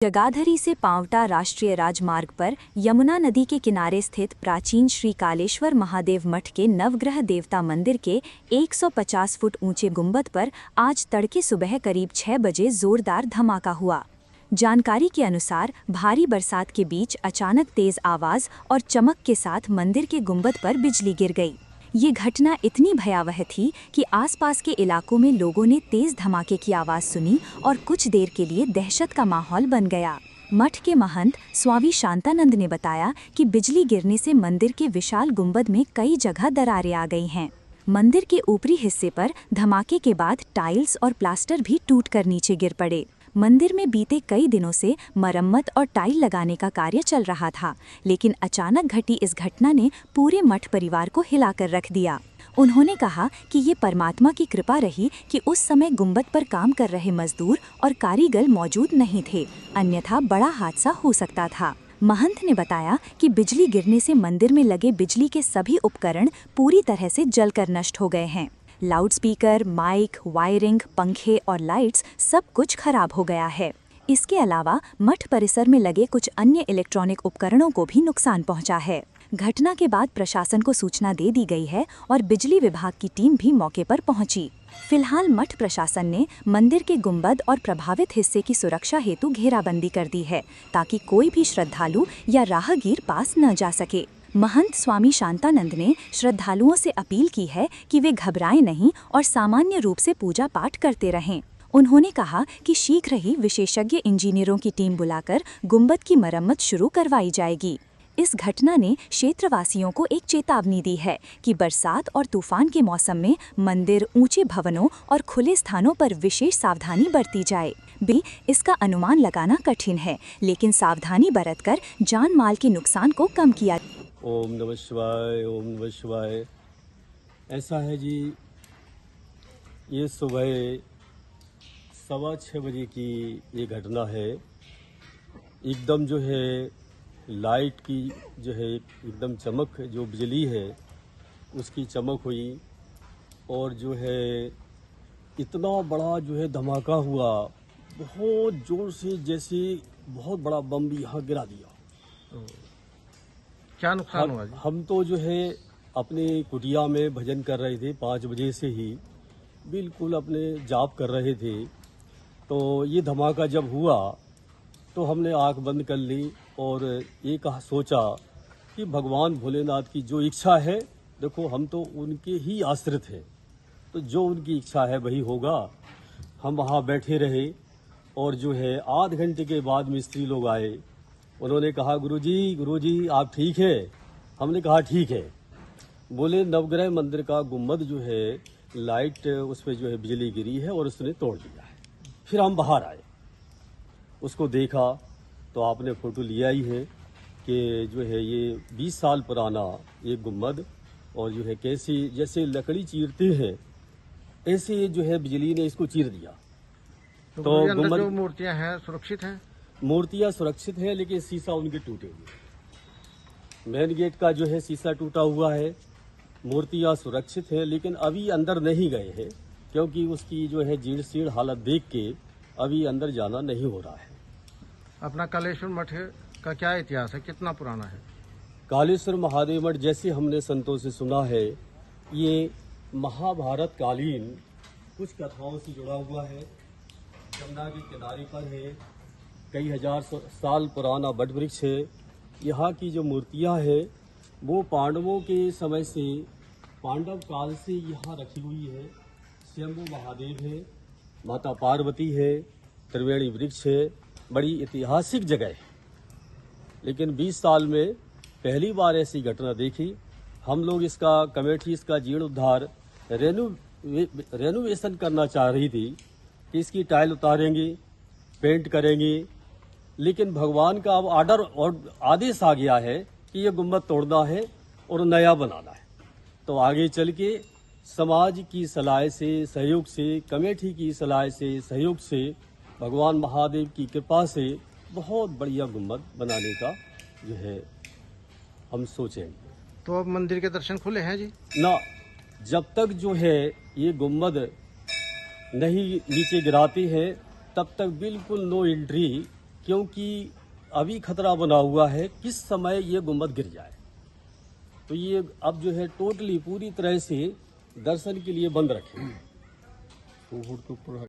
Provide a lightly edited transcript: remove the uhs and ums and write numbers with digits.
जगाधरी से पांवटा राष्ट्रीय राजमार्ग पर यमुना नदी के किनारे स्थित प्राचीन श्री कालेश्वर महादेव मठ के नवग्रह देवता मंदिर के 150 फुट ऊंचे गुंबद पर आज तड़के सुबह करीब 6 बजे जोरदार धमाका हुआ। जानकारी के अनुसार भारी बरसात के बीच अचानक तेज आवाज और चमक के साथ मंदिर के गुंबद पर बिजली गिर गई। ये घटना इतनी भयावह थी कि आसपास के इलाकों में लोगों ने तेज धमाके की आवाज सुनी और कुछ देर के लिए दहशत का माहौल बन गया। मठ के महंत स्वामी शांतानंद ने बताया कि बिजली गिरने से मंदिर के विशाल गुंबद में कई जगह दरारें आ गई हैं। मंदिर के ऊपरी हिस्से पर धमाके के बाद टाइल्स और प्लास्टर भी टूटकर नीचे गिर पड़े। मंदिर में बीते कई दिनों से मरम्मत और टाइल लगाने का कार्य चल रहा था, लेकिन अचानक घटी इस घटना ने पूरे मठ परिवार को हिलाकर रख दिया। उन्होंने कहा कि ये परमात्मा की कृपा रही कि उस समय गुंबद पर काम कर रहे मजदूर और कारीगर मौजूद नहीं थे, अन्यथा बड़ा हादसा हो सकता था। महंत ने बताया कि बिजली गिरने से मंदिर में लगे बिजली के सभी उपकरण पूरी तरह से जलकर नष्ट हो गए हैं। लाउडस्पीकर, माइक, वायरिंग, पंखे और लाइट्स सब कुछ खराब हो गया है। इसके अलावा मठ परिसर में लगे कुछ अन्य इलेक्ट्रॉनिक उपकरणों को भी नुकसान पहुंचा है। घटना के बाद प्रशासन को सूचना दे दी गई है और बिजली विभाग की टीम भी मौके पर पहुंची। फिलहाल मठ प्रशासन ने मंदिर के गुंबद और प्रभावित हिस्से की सुरक्षा हेतु घेराबंदी कर दी है, ताकि कोई भी श्रद्धालु या राहगीर पास न जा सके। महंत स्वामी शांतानंद ने श्रद्धालुओं से अपील की है कि वे घबराएं नहीं और सामान्य रूप से पूजा पाठ करते रहें। उन्होंने कहा कि शीघ्र ही विशेषज्ञ इंजीनियरों की टीम बुलाकर गुंबद की मरम्मत शुरू करवाई जाएगी। इस घटना ने क्षेत्रवासियों को एक चेतावनी दी है कि बरसात और तूफान के मौसम में मंदिर, ऊंचे भवनों और खुले स्थानों पर विशेष सावधानी बरती जाए। इसका अनुमान लगाना कठिन है, लेकिन सावधानी बरतकर जान माल के नुकसान को कम किया। ओम नमः शिवाय, ओम नमः शिवाय। ऐसा है जी, ये सुबह 6:15 बजे की ये घटना है। एकदम जो है लाइट की जो है एकदम चमक, जो बिजली है उसकी चमक हुई और जो है इतना बड़ा जो है धमाका हुआ, बहुत जोर से, जैसे बहुत बड़ा बम भी यहाँ गिरा दिया। क्या नुकसान हुआ जी? हम तो जो है अपने कुटिया में भजन कर रहे थे, 5 बजे से ही बिल्कुल अपने जाप कर रहे थे। तो ये धमाका जब हुआ तो हमने आंख बंद कर ली और ये सोचा कि भगवान भोलेनाथ की जो इच्छा है, देखो हम तो उनके ही आश्रित हैं, तो जो उनकी इच्छा है वही होगा। हम वहाँ बैठे रहे और जो है आध घंटे के बाद मिस्त्री लोग आए। उन्होंने कहा, गुरुजी आप ठीक है? हमने कहा ठीक है। बोले नवग्रह मंदिर का गुंबद जो है लाइट उस पर जो है बिजली गिरी है और उसने तोड़ दिया है। फिर हम बाहर आए, उसको देखा तो आपने फोटो लिया ही है कि जो है ये 20 साल पुराना ये गुंबद, और जो है कैसी जैसे लकड़ी चीरते हैं ऐसे जो है बिजली ने इसको चीर दिया। तो गुंबद, जो मूर्तियां हैं सुरक्षित हैं? मूर्तियां सुरक्षित है, लेकिन शीशा उनके टूटे हुए। मेन गेट का जो है शीशा टूटा हुआ है। मूर्तियां सुरक्षित है, लेकिन अभी अंदर नहीं गए हैं, क्योंकि उसकी जो है जीर्ण शीर्ण हालत देख के अभी अंदर जाना नहीं हो रहा है। अपना कालेश्वर मठ का क्या इतिहास है, कितना पुराना है? कालेश्वर महादेव मठ जैसे हमने संतों से सुना है, ये महाभारत कालीन कुछ कथाओं से जुड़ा हुआ है। यमुना के किनारे पर है, कई हजार साल पुराना वट वृक्ष है। यहाँ की जो मूर्तियाँ हैं वो पांडवों के समय से, पांडव काल से यहाँ रखी हुई है। स्वयंभू महादेव है, माता पार्वती है, त्रिवेणी वृक्ष है। बड़ी ऐतिहासिक जगह है, लेकिन 20 साल में पहली बार ऐसी घटना देखी। हम लोग इसका कमेटी इसका जीर्णोद्धार रेनोवेशन करना चाह रही थी कि इसकी टाइल उतारेंगे, पेंट करेंगे, लेकिन भगवान का अब ऑर्डर और आदेश आ गया है कि ये गुंबद तोड़ना है और नया बनाना है। तो आगे चल के समाज की सलाह से, सहयोग से, कमेटी की सलाह से, सहयोग से, भगवान महादेव की कृपा से बहुत बढ़िया गुंबद बनाने का जो है हम सोचेंगे। तो अब मंदिर के दर्शन खुले हैं जी? ना, जब तक जो है ये गुंबद नहीं नीचे गिराते हैं तब तक बिल्कुल नो एंट्री क्योंकि अभी खतरा बना हुआ है किस समय ये गुंबद गिर जाए। तो ये अब जो है टोटली पूरी तरह से दर्शन के लिए बंद रखे।